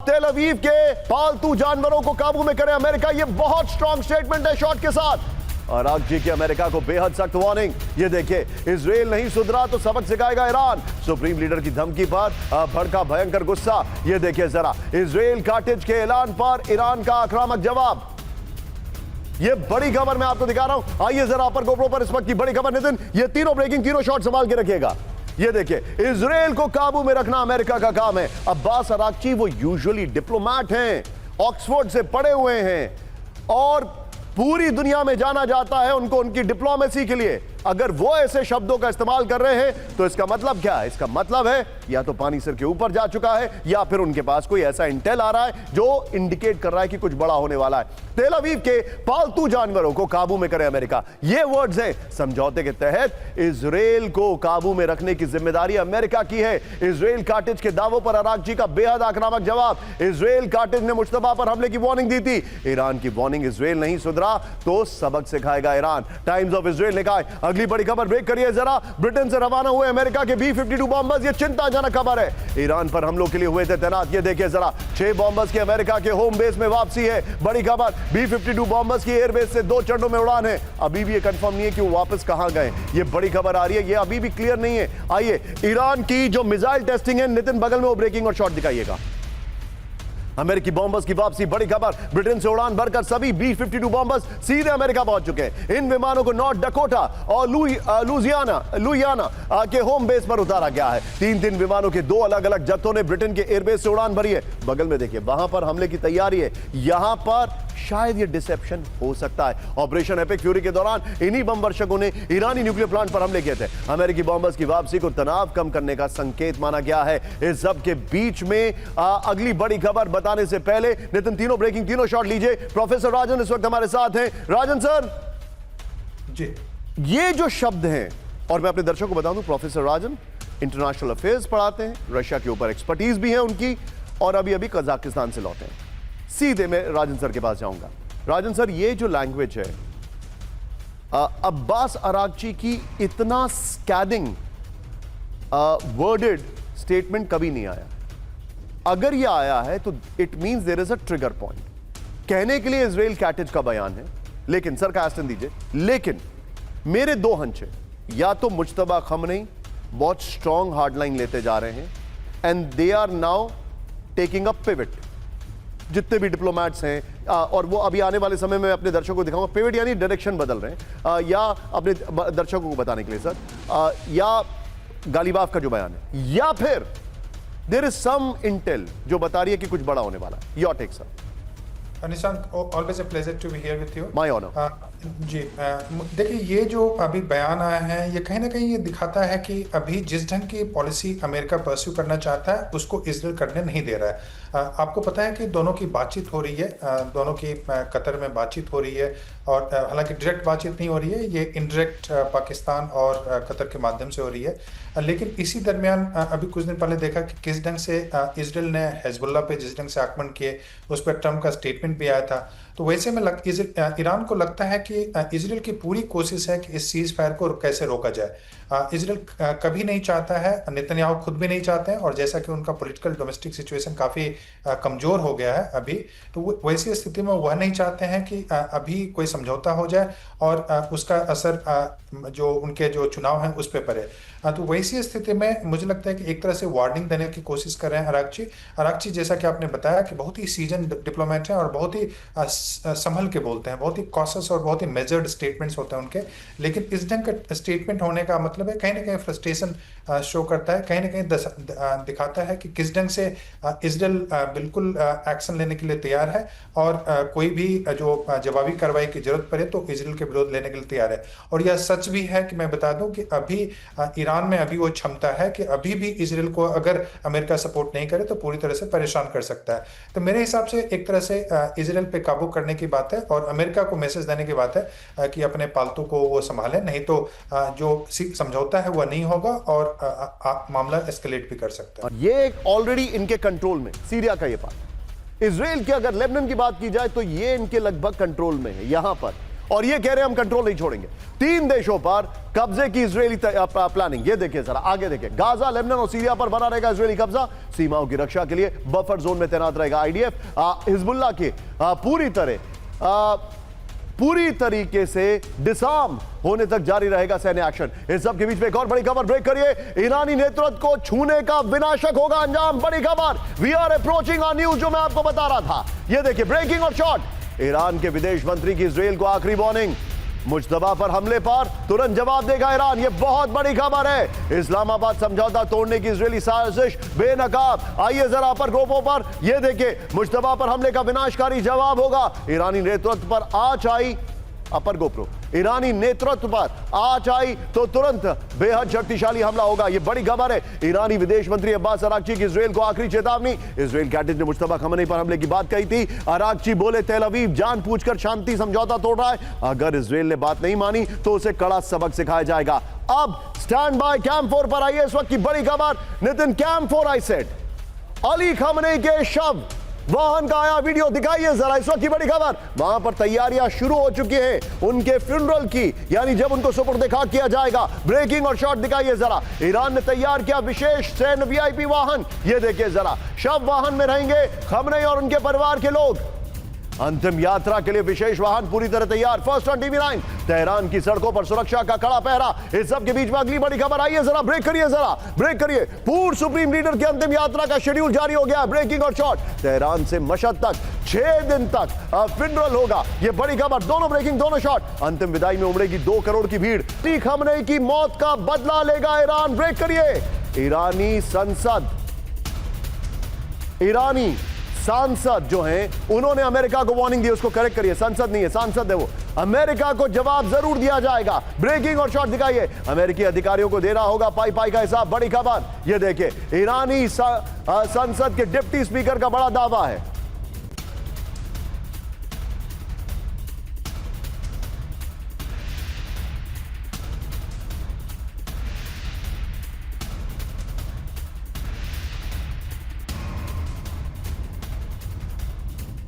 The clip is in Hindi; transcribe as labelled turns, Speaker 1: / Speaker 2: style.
Speaker 1: तेल अवीव के पालतू जानवरों को काबू में करे अमेरिका, यह बहुत स्ट्रॉन्ग स्टेटमेंट है शॉट के साथ। अरागची की अमेरिका को बेहद सख्त वार्निंग। ये देखिए, इजराइल नहीं सुधरा तो सबक सिखाएगा ईरान। सुप्रीम लीडर की धमकी पर भड़का भयंकर गुस्सा। ये देखिए जरा, इजराइल काटेज के ऐलान पर ईरान का आक्रामक जवाब। ये बड़ी खबर मैं आपको दिखा रहा हूं, आइए जरा अपर गोप्रो पर इस वक्त की बड़ी खबर। नितिन, ये तीनों ब्रेकिंग, तीनों शॉट संभाल के रखिएगा। ये देखिए, इजराइल को काबू में रखना अमेरिका का काम है। अब्बास अरागची वो यूजुअली डिप्लोमैट हैं, ऑक्सफोर्ड से पढ़े हुए हैं और पूरी दुनिया में जाना जाता है उनको उनकी डिप्लोमेसी के लिए। अगर वो ऐसे शब्दों का इस्तेमाल कर रहे हैं तो इसका मतलब क्या है? इसका मतलब है या तो पानी सिर के ऊपर जा चुका है या फिर उनके पास कोई ऐसा इंटेल आ रहा है जो इंडिकेट कर रहा है कि कुछ बड़ा होने वाला है। तेल अवीव के पालतू जानवरों को काबू में करे अमेरिका, ये वर्ड्स हैं। समझौते के तहत इजराइल को काबू में रखने की जिम्मेदारी अमेरिका की है। इजराइल काटेज के दावों पर अरागची का बेहद आक्रामक जवाब। इजराइल काटेज ने मुश्तबा पर हमले की वार्निंग दी थी। ईरान की वार्निंग, इजराइल नहीं सुधरा तो सबक सिखाएगा ईरान। टाइम्स ऑफ इजराइल ने कहा। अगली बड़ी खबर ब्रेक करिए जरा। ब्रिटेन से रवाना हुए अमेरिका के B-52 बॉम्बर्स, ये चिंताजनक खबर है। ईरान पर हमलों के लिए हुए थे तैनात। ये देखिए जरा, 6 बॉम्बर्स की अमेरिका के होम बेस में वापसी है। बड़ी खबर, B-52 बॉम्बर्स की एयरबेस से 2 चरणों में उड़ान है। अभी भी ये कंफर्म नहीं है कि वो वापस कहां गए। ये बड़ी खबर आ रही है, ये अभी भी क्लियर नहीं है। आइए, ईरान की जो मिसाइल टेस्टिंग है, नितिन बगल में वो ब्रेकिंग और शॉट दिखाइएगा। अमेरिकी बॉम्बर्स की वापसी, बड़ी खबर। ब्रिटेन से उड़ान भरकर सभी B-52 बॉम्बर्स सीधे अमेरिका पहुंच चुके हैं। इन विमानों को नॉर्थ डकोटा और लुइयाना के होम बेस पर उतारा गया है। 3 विमानों के 2 अलग अलग जत्थों ने ब्रिटेन के एयरबेस से उड़ान भरी है। बगल में देखिए, वहां पर हमले की तैयारी है। यहां पर शायद ये डिसेप्शन हो सकता है। ऑपरेशन एपिक फ्यूरी के दौरान इन्हीं बम वर्षकों ने ईरानी न्यूक्लियर प्लांट पर हमले किए थे। अमेरिकी बॉम्बर्स की वापसी को तनाव कम करने का संकेत माना गया है। इस सब के बीच में अगली बड़ी खबर बताने से पहले नितिन, तीनों ब्रेकिंग, तीनों शॉट लीजिए। प्रोफेसर राजन इस वक्त हमारे साथ हैं। राजन सर
Speaker 2: जी,
Speaker 1: ये जो शब्द हैं, और मैं अपने दर्शकों को बता दूं, प्रोफेसर राजन इंटरनेशनल अफेयर्स पढ़ाते हैं, रशिया के ऊपर एक्सपर्टीज भी है उनकी, और अभी कजाकिस्तान से लौटे हैं। सीधे मैं राजन सर के पास जाऊंगा। राजन सर, ये जो लैंग्वेज है, अब्बास अरागची की इतना स्कैदिंग वर्डेड स्टेटमेंट कभी नहीं आया। अगर ये आया है तो it means there is a trigger point. कहने के लिए इजराइल काटेज का बयान है, लेकिन सर का एस्टन दीजिए, लेकिन मेरे 2 हंच है। या तो मुज्तबा खमनेई बहुत स्ट्रॉन्ग हार्डलाइन लेते जा रहे हैं and they are now taking a pivot. जितने भी डिप्लोमैट्स हैं, और वो अभी आने वाले समय में अपने दर्शकों को दिखाऊंगा, पिवट यानी डायरेक्शन बदल रहे हैं, या अपने दर्शकों को बताने के लिए सर, या गालिबाफ का जो बयान है, या फिर देयर इज सम इंटेल जो बता रही है कि कुछ बड़ा होने वाला है। Your take sir.
Speaker 2: Nishant, always a pleasure to be here with you.
Speaker 1: My honour.
Speaker 2: जी, देखिए, ये जो अभी बयान आया है, ये कहीं ना कहीं ये दिखाता है कि अभी जिस ढंग की पॉलिसी अमेरिका परस्यू करना चाहता है उसको इजराइल करने नहीं दे रहा है। आपको पता है कि दोनों की बातचीत हो रही है, दोनों की कतर में बातचीत हो रही है, और हालांकि डायरेक्ट बातचीत नहीं हो रही है, ये इनडायरेक्ट पाकिस्तान और कतर के माध्यम से हो रही है। लेकिन इसी दरमियान अभी कुछ दिन पहले देखा कि किस ढंग से इजराइल ने हिजबुल्लाह पे जिस ढंग से आक्रमण किए, उस पर ट्रंप का स्टेटमेंट भी आया था। तो वैसे में ईरान को लगता है कि इजराइल की पूरी कोशिश है कि इस सीज फायर को कैसे रोका जाए। इजराइल कभी नहीं चाहता है, नेतन्याहू खुद भी नहीं चाहते हैं, और जैसा कि उनका पॉलिटिकल डोमेस्टिक सिचुएशन काफ़ी कमज़ोर हो गया है अभी, तो वैसी स्थिति में वह नहीं चाहते हैं कि अभी कोई समझौता हो जाए और उसका असर जो उनके जो चुनाव हैं उस पर पड़े। तो वैसी स्थिति में मुझे लगता है कि एक तरह से वार्निंग देने की कोशिश कर रहे हैं अरागची। जैसा कि आपने बताया कि बहुत ही सीजन डिप्लोमेट हैं और बहुत ही संभल के बोलते हैं, बहुत ही कॉशस और बहुत ही मेजर्ड स्टेटमेंट्स होते हैं उनके। लेकिन इस ढंग का स्टेटमेंट होने का मतलब है कहीं ना कहीं फ्रस्ट्रेशन शो करता है, कहीं ना कहीं दिखाता है कि किस ढंग से इजराइल बिल्कुल एक्शन लेने के लिए तैयार है, और कोई भी जो जवाबी कार्रवाई की जरूरत पड़े तो इजराइल के विरोध लेने के लिए तैयार है। और यह सच भी है कि मैं बता दूं कि अभी ईरान में अभी वो क्षमता है कि अभी भी इजराइल को अगर अमेरिका सपोर्ट नहीं करे तो पूरी तरह से परेशान कर सकता है। तो मेरे हिसाब से एक तरह से इजराइल पे काबू करने की बात है, और अमेरिका को मैसेज देने की बात है कि अपने पालतू को वो संभाले, नहीं तो जो समझौता है वह नहीं होगा और मामला एस्केलेट भी कर सकता है।
Speaker 1: ये ऑलरेडी इनके कंट्रोल में, सीरिया का ये पार्ट। इजराइल की अगर लेबनान की बात की जाए तो ये इनके लगभग कंट्रोल में है यहां पर, और ये कह रहे हैं हम कंट्रोल नहीं छोड़ेंगे। 3 देशों पर कब्जे की इजरायली प्लानिंग, ये देखिए जरा आगे देखिए। गाजा, लेबनान और सीरिया पर बना रहेगा इजरायली कब्जा। सीमाओं की रक्षा के लिए बफर जोन में तैनात रहेगा आईडीएफ। हिजबुल्लाह के पूरी तरीके से डिसआर्म होने तक जारी रहेगा सैन्य एक्शन। इस सब के बीच में एक और बड़ी खबर, ब्रेक करिए। ईरानी नेतृत्व को छूने का विनाशक होगा अंजाम। बड़ी खबर, we are approaching on news, जो मैं आपको बता रहा था। ये देखिए ब्रेकिंग और शॉट। ईरान के विदेश मंत्री की इजराइल को आखिरी वार्निंग, मुश्तबा पर हमले पर तुरंत जवाब देगा ईरान। यह बहुत बड़ी खबर है। इस्लामाबाद समझौता तोड़ने की इजरायली साजिश बेनकाब। आइए जरा अपर ग्रुपों पर यह देखिए, मुश्तबा पर हमले का विनाशकारी जवाब होगा। ईरानी नेतृत्व पर आंच आई, अपर गोप्रो, ईरानी नेतृत्व पर आंच आई तो तुरंत बेहद शक्तिशाली हमला होगा। यह बड़ी खबर है। ईरानी विदेश मंत्री अब्बास अरागची की इजराइल को आखिरी चेतावनी। इजराइल कैबिनेट ने मुश्तबा खमेनी पर हमले की बात कही थी। अरागची बोले तेल अवीव जानबूझकर शांति समझौता तोड़ रहा है। अगर इजराइल ने बात नहीं मानी तो उसे कड़ा सबक सिखाया जाएगा। अब स्टैंड बाय कैंप 4 पर आइए इस वक्त की बड़ी खबर। Nitin, camp 4 I said, Ali Khamenei के शव वाहन का आया वीडियो, दिखाइए जरा इस वक्त की बड़ी खबर। वहां पर तैयारियां शुरू हो चुकी हैं उनके फ्यूनरल की, यानी जब उनको सुपुर्द खाक किया जाएगा। ब्रेकिंग और शॉट दिखाइए जरा। ईरान ने तैयार किया विशेष सैन्य वीआईपी वाहन, ये देखिए जरा। शव वाहन में रहेंगे खमेनी और उनके परिवार के लोग। अंतिम यात्रा के लिए विशेष वाहन पूरी तरह तैयार। फर्स्ट ऑन टीवी9, तेहरान की सड़कों पर सुरक्षा का कड़ा पहरा। इस सब के बीच में अगली बड़ी खबर आइए जरा, ब्रेक करिए जरा, ब्रेक करिए। पूर्व सुप्रीम लीडर की अंतिम यात्रा का शेड्यूल जारी हो गया। ब्रेकिंग और शॉट, तेहरान से मशहद तक 6 दिन तक फ्यूनरल होगा। यह बड़ी खबर, दोनों ब्रेकिंग दोनों शॉट। अंतिम विदाई में उमड़ेगी 2 करोड़ की भीड़। खमेनी की मौत का बदला लेगा ईरान। ब्रेक करिए। ईरानी सांसद जो हैं उन्होंने अमेरिका को वार्निंग दी। उसको करेक्ट करिए, संसद नहीं है, सांसद है वो। अमेरिका को जवाब जरूर दिया जाएगा। ब्रेकिंग और शॉट दिखाइए। अमेरिकी अधिकारियों को देना होगा पाई पाई का हिसाब। बड़ी खबर, ये देखिए ईरानी संसद के डिप्टी स्पीकर का बड़ा दावा है।